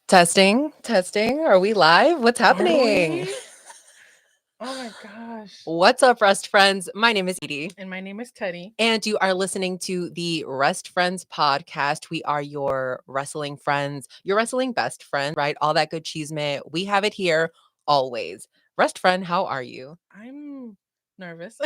Testing, testing. Are we live? What's Are happening? we? Oh my gosh. What's up, Rest Friends? My name is Edie. And my name is Teddy. And you are listening to the Rest Friends podcast. We are your wrestling friends, your wrestling best friend, right? All that good cheesemate. We have it here always. Rest friend, how are you? I'm nervous.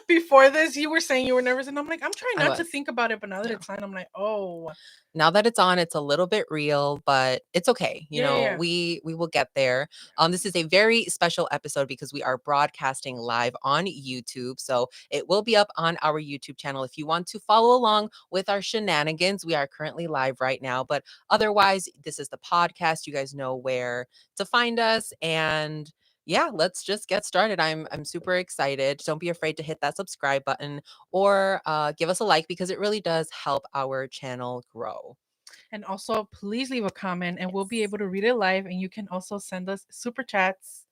Before this, you were saying you were nervous, and I'm like, I'm trying I not to was. think about it, but now that Yeah. it's on, I'm like, oh. Now that it's on, it's a little bit real, but it's okay. Yeah. We will get there. This is a very special episode because we are broadcasting live on YouTube. So it will be up on our YouTube channel if you want to follow along with our shenanigans. We are currently live right now, but otherwise, this is the podcast. You guys know where to find us. And yeah, let's just get started. I'm super excited. Don't be afraid to hit that subscribe button or give us a like because it really does help our channel grow. And also, please leave a comment, and we'll be Yes. able to read it live. And you can also send us super chats.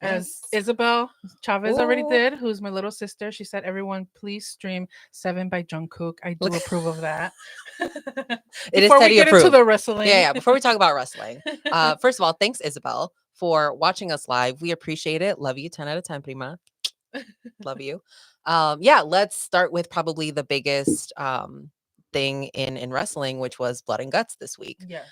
As Yes. Isabel Chavez already Ooh. did, who's my little sister. She said, everyone, please stream 7 by Jungkook. I do Look, approve of that. it is Before we Teddy get into approved. the wrestling. Yeah. Before we talk about wrestling, first of all, thanks, Isabel, for watching us live. We appreciate it. Love you. 10 out of 10, prima. Love you. Yeah, let's start with probably the biggest thing in wrestling, which was Blood and Guts this week. Yes.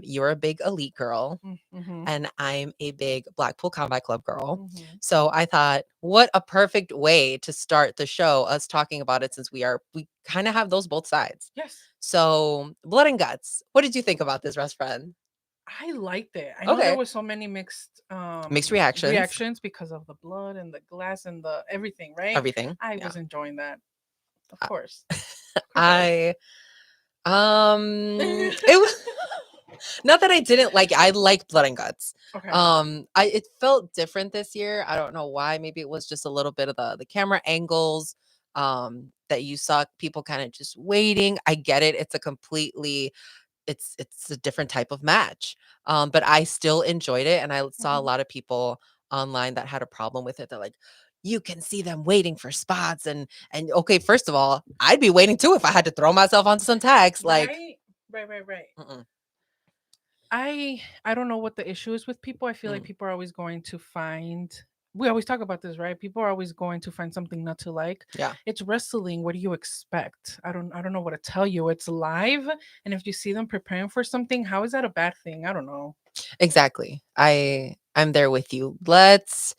You're a big Elite girl. Mm-hmm. And I'm a big Blackpool Combat Club girl. Mm-hmm. So I thought, what a perfect way to start the show, us talking about it, since we kind of have those both sides. Yes. So Blood and Guts. What did you think about this, Rest Friend? I liked it. I know there was so many Mixed reactions. because of the blood and the glass and the everything, right? Everything. I Yeah. was enjoying that. Of Uh, course. I it was not that I didn't like it. I liked Blood and Guts. Okay. It felt different this year. I don't know why. Maybe it was just a little bit of the camera angles that you saw people kind of just waiting. I get it. It's a different type of match. But I still enjoyed it, and I saw a lot of people online that had a problem with it. They're like, you can see them waiting for spots, and okay, first of all, I'd be waiting too if I had to throw myself onto some tags. Like, right. mm-mm. I don't know what the issue is with people. I feel like people are always going to find. We always talk about this, right? People are always going to find something not to like. Yeah. It's wrestling. What do you expect? I don't know what to tell you. It's live, and if you see them preparing for something, how is that a bad thing? I don't know. Exactly. I'm there with you. Let's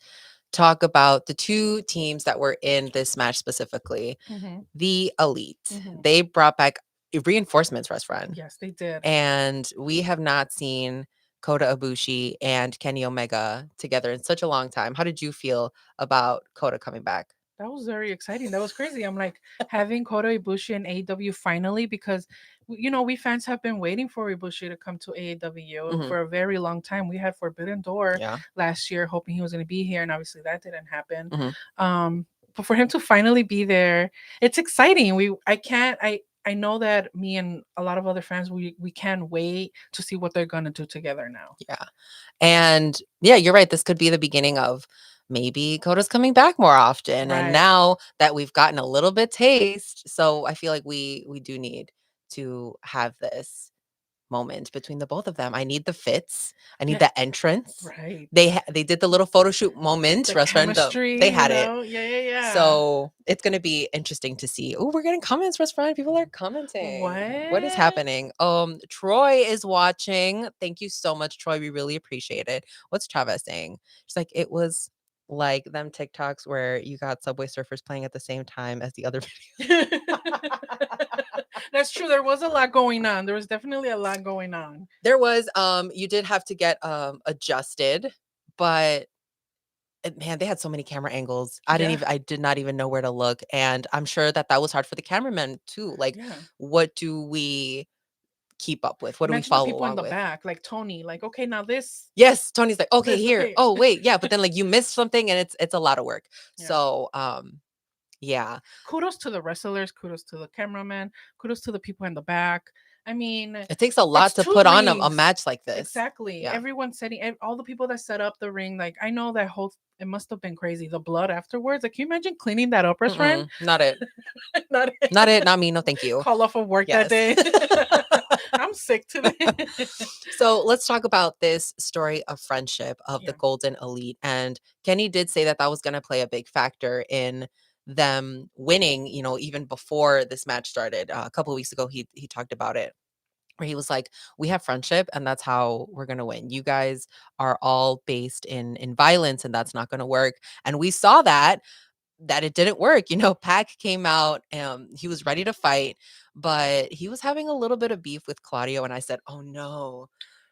talk about the two teams that were in this match specifically. Mm-hmm. The Elite. Mm-hmm. They brought back reinforcements, Rest Friend. Yes, they did. And we have not seen Kota Ibushi and Kenny Omega together in such a long time. How did you feel about Kota coming back? That was very exciting. That was crazy. I'm like having Kota Ibushi and AEW finally because we fans have been waiting for Ibushi to come to AEW for a very long time. We had Forbidden Door last year, hoping he was going to be here, and obviously that didn't happen. But for him to finally be there, it's exciting. I know that me and a lot of other fans, we can't wait to see what they're gonna do together now. Yeah, and yeah, you're right. This could be the beginning of maybe Kota's coming back more often. Right. And now that we've gotten a little bit taste, so I feel like we do need to have this moment between the both of them. I need the fits. I need the entrance. Right. They did the little photo shoot moment. The Restaurant. chemistry, They had it. Yeah. So it's gonna be interesting to see. Oh, we're getting comments, Restaurant. People are commenting. What is happening? Troy is watching. Thank you so much, Troy. We really appreciate it. What's Chavez saying? She's like, it was like them TikToks where you got Subway Surfers playing at the same time as the other videos. That's true. There was a lot going on. There was definitely a lot going on. There was you did have to get adjusted, but man, they had so many camera angles. I did not even know where to look, and I'm sure that was hard for the cameramen too. Like, what do we keep up with? What do we follow people along in the with? back, like Tony, like, okay, now this. Yes, Tony's like, okay, this, here. okay. Oh, wait, yeah, but then like you missed something, and it's a lot of work. So, yeah. Kudos to the wrestlers. Kudos to the cameraman. Kudos to the people in the back. I mean, it takes a lot to put on a match like this. Exactly. Yeah. Everyone setting, all the people that set up the ring. Like, I know that it must have been crazy. The blood afterwards. Like, can you imagine cleaning that up, friend? Not it. Not it. Not it. Not me. No, thank you. Call off of work that day. I'm sick today. So let's talk about this story of friendship of the Golden Elite. And Kenny did say that that was going to play a big factor in them winning, you know, even before this match started. A couple of weeks ago, he talked about it, where he was like, we have friendship and that's how we're going to win. You guys are all based in violence and that's not going to work. And we saw that it didn't work. You know, Pac came out, he was ready to fight, but he was having a little bit of beef with Claudio. And I said, oh no,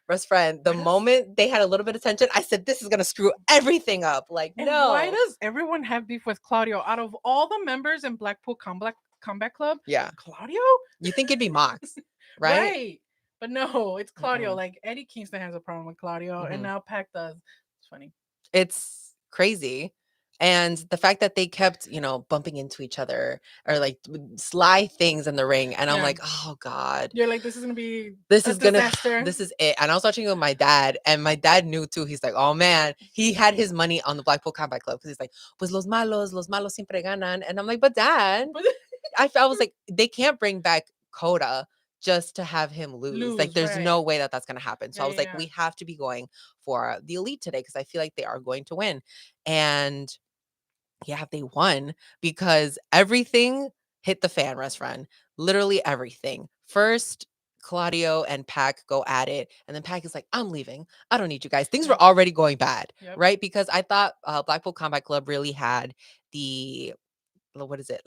best friend, the moment they had a little bit of tension, I said, this is going to screw everything up. Like, and no. why does everyone have beef with Claudio? Out of all the members in Blackpool Combat Club, Yeah. Claudio? You think it'd be Mox, right? Right. But no, it's Claudio. Like Eddie Kingston has a problem with Claudio, and now Pac does. It's funny. It's crazy. And the fact that they kept, you know, bumping into each other or like sly things in the ring. And I'm like, oh God. You're like, this is going to be this a is gonna disaster. this is it. And I was watching it with my dad, and my dad knew too. He's like, oh man, he had his money on the Blackpool Combat Club because he's like, pues los malos siempre ganan. And I'm like, but dad, I was like, they can't bring back Coda just to have him lose. Like, there's no way that that's going to happen. So I was like, we have to be going for the Elite today because I feel like they are going to win. And yeah, they won because everything hit the fan, Restaurant. Literally everything. First, Claudio and Pac go at it. And then Pac is like, I'm leaving. I don't need you guys. Things were already going bad, right? Because I thought Blackpool Combat Club really had the what is it?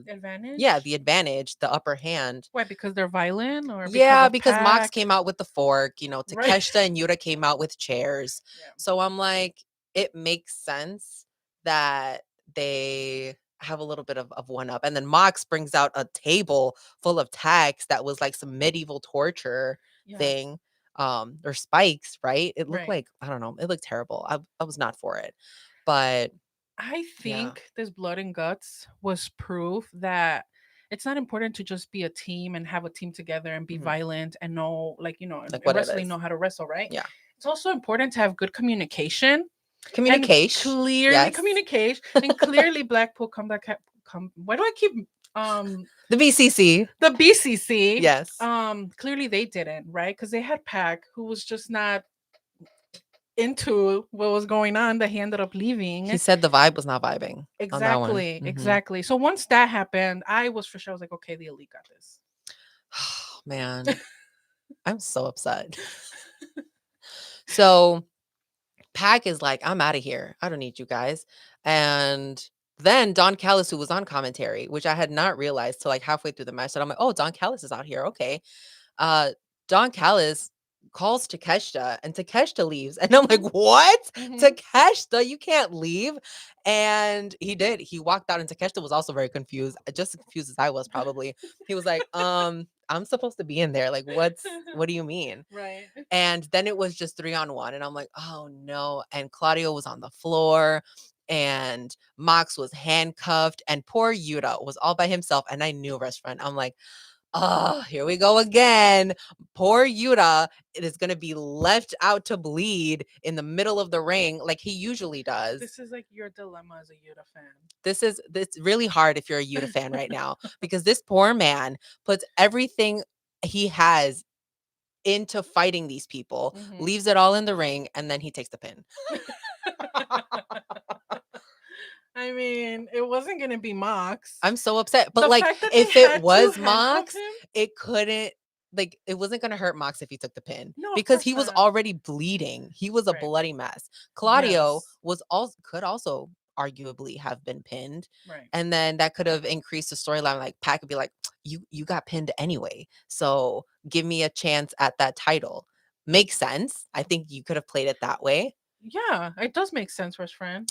Advantage? Yeah, the advantage, the upper hand. Why? Because they're violent, or because Mox came out with the fork, you know, Takeshita and Yuta came out with chairs. So I'm like, it makes sense that they have a little bit of one up. And then Mox brings out a table full of tacks that was like some medieval torture thing. Or spikes, right? It looked like, I don't know, it looked terrible. I was not for it. But I think this blood and guts was proof that it's not important to just be a team and have a team together and be violent and know, like, you know, like in wrestling, know how to wrestle, right? Yeah. It's also important to have good communication. Communication. Clearly communication. And clearly Blackpool why do I keep the BCC? The BCC. Yes. Clearly they didn't, right? Because they had Pac, who was just not into what was going on, that he ended up leaving. He said the vibe was not vibing. Exactly. Exactly. So once that happened, I was like, okay, the Elite got this. Oh, man. I'm so upset. So Pac is like, I'm out of here. I don't need you guys. And then Don Callis, who was on commentary, which I had not realized till like halfway through the match, and I'm like, oh, Don Callis is out here. Okay. Don Callis calls Takeshita and Takeshita leaves. And I'm like, what? Takeshita, you can't leave. And he did. He walked out, and Takeshita was also very confused, just as confused as I was probably. He was like, I'm supposed to be in there. Like, what do you mean? Right. And then it was just 3-on-1. And I'm like, oh no. And Claudio was on the floor and Mox was handcuffed and poor Yuta was all by himself. And I knew Restaurant. I'm like, oh, here we go again. Poor Yuta is going to be left out to bleed in the middle of the ring like he usually does. This is like your dilemma as a Yuta fan. It's really hard if you're a Yuta fan right now because this poor man puts everything he has into fighting these people, leaves it all in the ring, and then he takes the pin. I mean, it wasn't gonna be Mox. I'm so upset. But like, if it was Mox, it couldn't, like, it wasn't gonna hurt Mox if he took the pin. No, because he was already bleeding. He was a bloody mess. Claudio could also arguably have been pinned. Right. And then that could have increased the storyline. Like Pac could be like, you got pinned anyway. So give me a chance at that title. Makes sense. I think you could have played it that way. Yeah, it does make sense, Rush friend.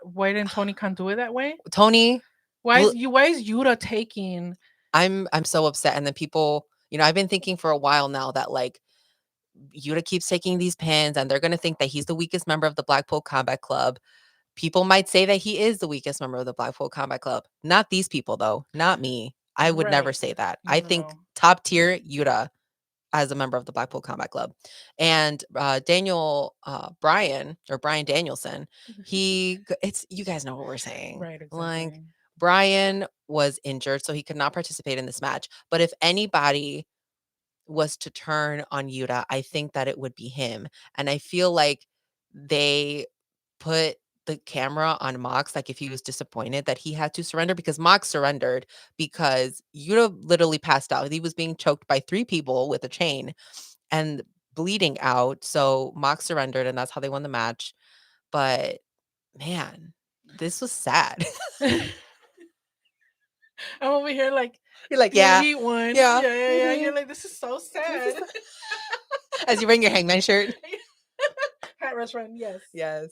Why didn't Tony Khan do it that way? Tony, why is Yuta taking? I'm so upset. And then people, you know, I've been thinking for a while now that like Yuta keeps taking these pins and they're gonna think that he's the weakest member of the Blackpool Combat Club. People might say that he is the weakest member of the Blackpool Combat Club. Not these people though. Not me. I would never say that. I think top tier Yuta as a member of the Blackpool Combat Club. And Brian Danielson, it's, you guys know what we're saying. Right, exactly. Like, Brian was injured, so he could not participate in this match. But if anybody was to turn on Yuta, I think that it would be him. And I feel like they put the camera on Mox, like if he was disappointed that he had to surrender, because Mox surrendered because Yuta literally passed out. He was being choked by 3 people with a chain and bleeding out. So Mox surrendered, and that's how they won the match. But man, this was sad. I'm over here like, You're like, the yeah, elite one. yeah. Yeah, yeah, yeah. You're Mhm. like, this is so This is sad. as you wearing your hangman shirt. Hat restaurant, yes. Yes.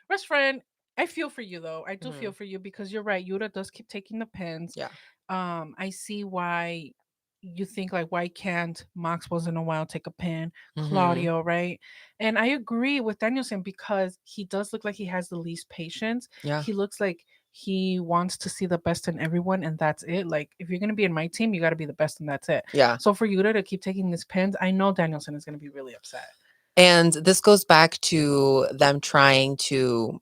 Best friend, I feel for you though. I do feel Mhm. for you because you're right. Yuta does keep taking the pins. Yeah. I see why you think like why can't Mox once in a while take a pin, Mhm. Claudio, right? And I agree with Danielson because he does look like he has the least patience. Yeah. He looks like he wants to see the best in everyone, and that's it. Like if you're gonna be in my team, you got to be the best, and that's it. Yeah. So for Yuta to keep taking these pins, I know Danielson is gonna be really upset. And this goes back to them trying to,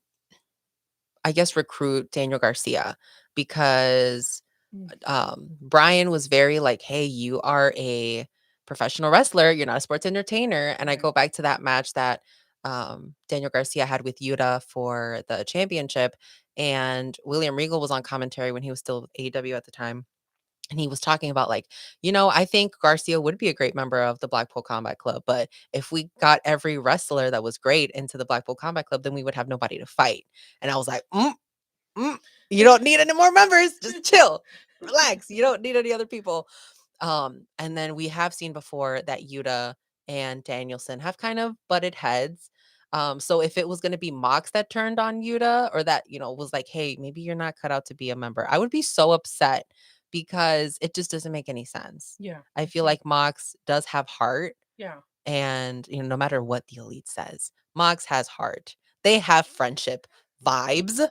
I guess, recruit Daniel Garcia because Mm, Brian was very like, hey, you are a professional wrestler. You're not a sports entertainer. And I right. go back to that match that Daniel Garcia had with Yuta for the championship. And William Regal was on commentary when he was still with AEW at the time. And he was talking about like, I think Garcia would be a great member of the Blackpool Combat Club. But if we got every wrestler that was great into the Blackpool Combat Club, then we would have nobody to fight. And I was like, mm, you don't need any more members. Just chill, relax. You don't need any other people. And then we have seen before that Yuta and Danielson have kind of butted heads. So if it was going to be Mox that turned on Yuta or that, was like, hey, maybe you're not cut out to be a member, I would be so upset because it just doesn't make any sense. Yeah, I I feel see. like Mox does have heart. Yeah, And, no matter what the elite says, Mox has heart. They have friendship vibes.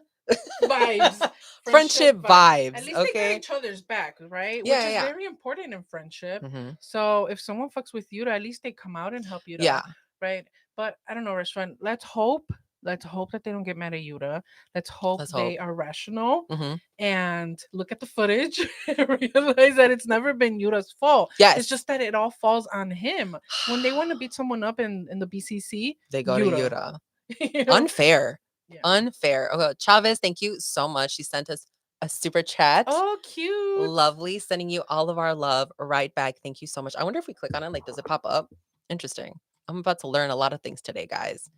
vibes, friendship Friendship vibes. At vibes. least they got Okay. each other's back, right? Which Yeah, is yeah, very important in friendship. yeah. So if someone fucks with Yuta, at least they come out and help Yuta, Yeah. right? But I don't know, restaurant. Let's hope. Let's hope that they don't get mad at Yuta. Let's hope Let's they hope. are rational Mhm. and look at the footage and realize that it's never been Yuta's fault. It's Yes. just that it all falls on him. When they want to beat someone up in the BCC, They go to Yuta. Yuta. You know? Unfair. Yeah. Unfair. Okay, Chavez, thank you so much. She sent us a super chat. Oh, cute. Lovely. Sending you all of our love right back. Thank you so much. I wonder if we click on it, like, does it pop up? Interesting. I'm about to learn a lot of things today, guys.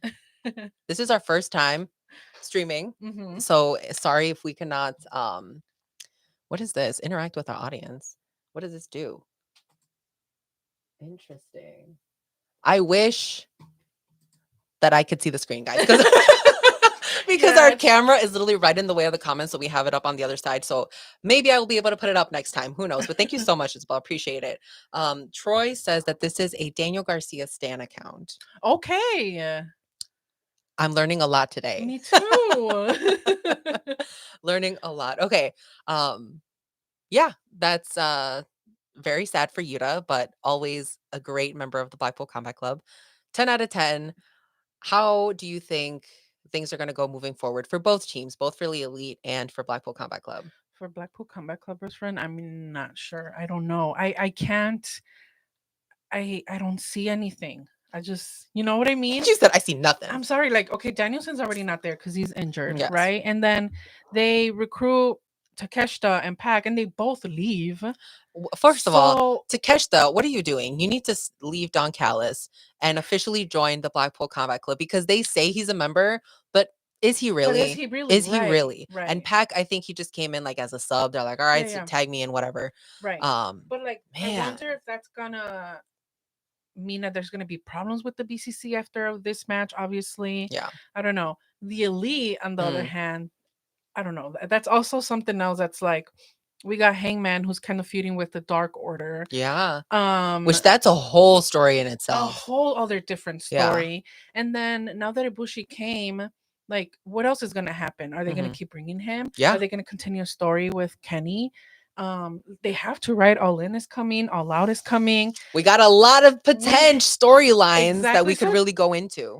This is our first time streaming. Mm-hmm. So sorry if we cannot what is this? Interact with our audience. What does this do? Interesting. I wish that I could see the screen, guys, because because Yeah, our it's camera is literally right in the way of the comments, so we have it up on the other side. So maybe I will be able to put it up next time. Who knows? But thank you so much, Isabel. Appreciate it. Troy says that this is a Daniel Garcia Stan account. okay. I'm learning a lot today. Me too. Learning a lot. Okay. Yeah, that's very sad for Yuta, but always a great member of the Blackpool Combat Club. 10 out of 10. How do you think things are going to go moving forward for both teams, both for the Elite and for Blackpool Combat Club? For Blackpool Combat Clubbers friend, I'm not sure. I don't know. I can't. I don't see anything. I just, you know what I mean? She said, I see nothing. I'm sorry. Like, okay, Danielson's already not there because he's injured, Yes. right? And then they recruit Takeshita and Pac, and they both leave. First of all, So, Takeshita, what are you doing? You need to leave Don Callis and officially join the Blackpool Combat Club because they say he's a member, but is he but is really? he really Is he right? really? And Right. Pac, I think he just came in like as a sub. They're like, all Yeah, right, so yeah. tag me in, whatever. Right. But like, I Man. wonder if that's gonna mean that there's gonna be problems with the BCC after this match. Obviously, Yeah. I don't know. The Elite, on the other hand, I don't know. That's also something else. That's like, we got Hangman who's kind of feuding with the Dark Order. Yeah. Um, Which that's a whole story in a itself. whole other different Yeah. story. And then now that Ibushi came, like, what else is gonna happen? Are they gonna Mhm. keep bringing him? Yeah. Are they gonna continue a story with Kenny? They have to, right? All In is coming, All Out is coming. We got a lot of potential storylines that Exactly. we could So really go into.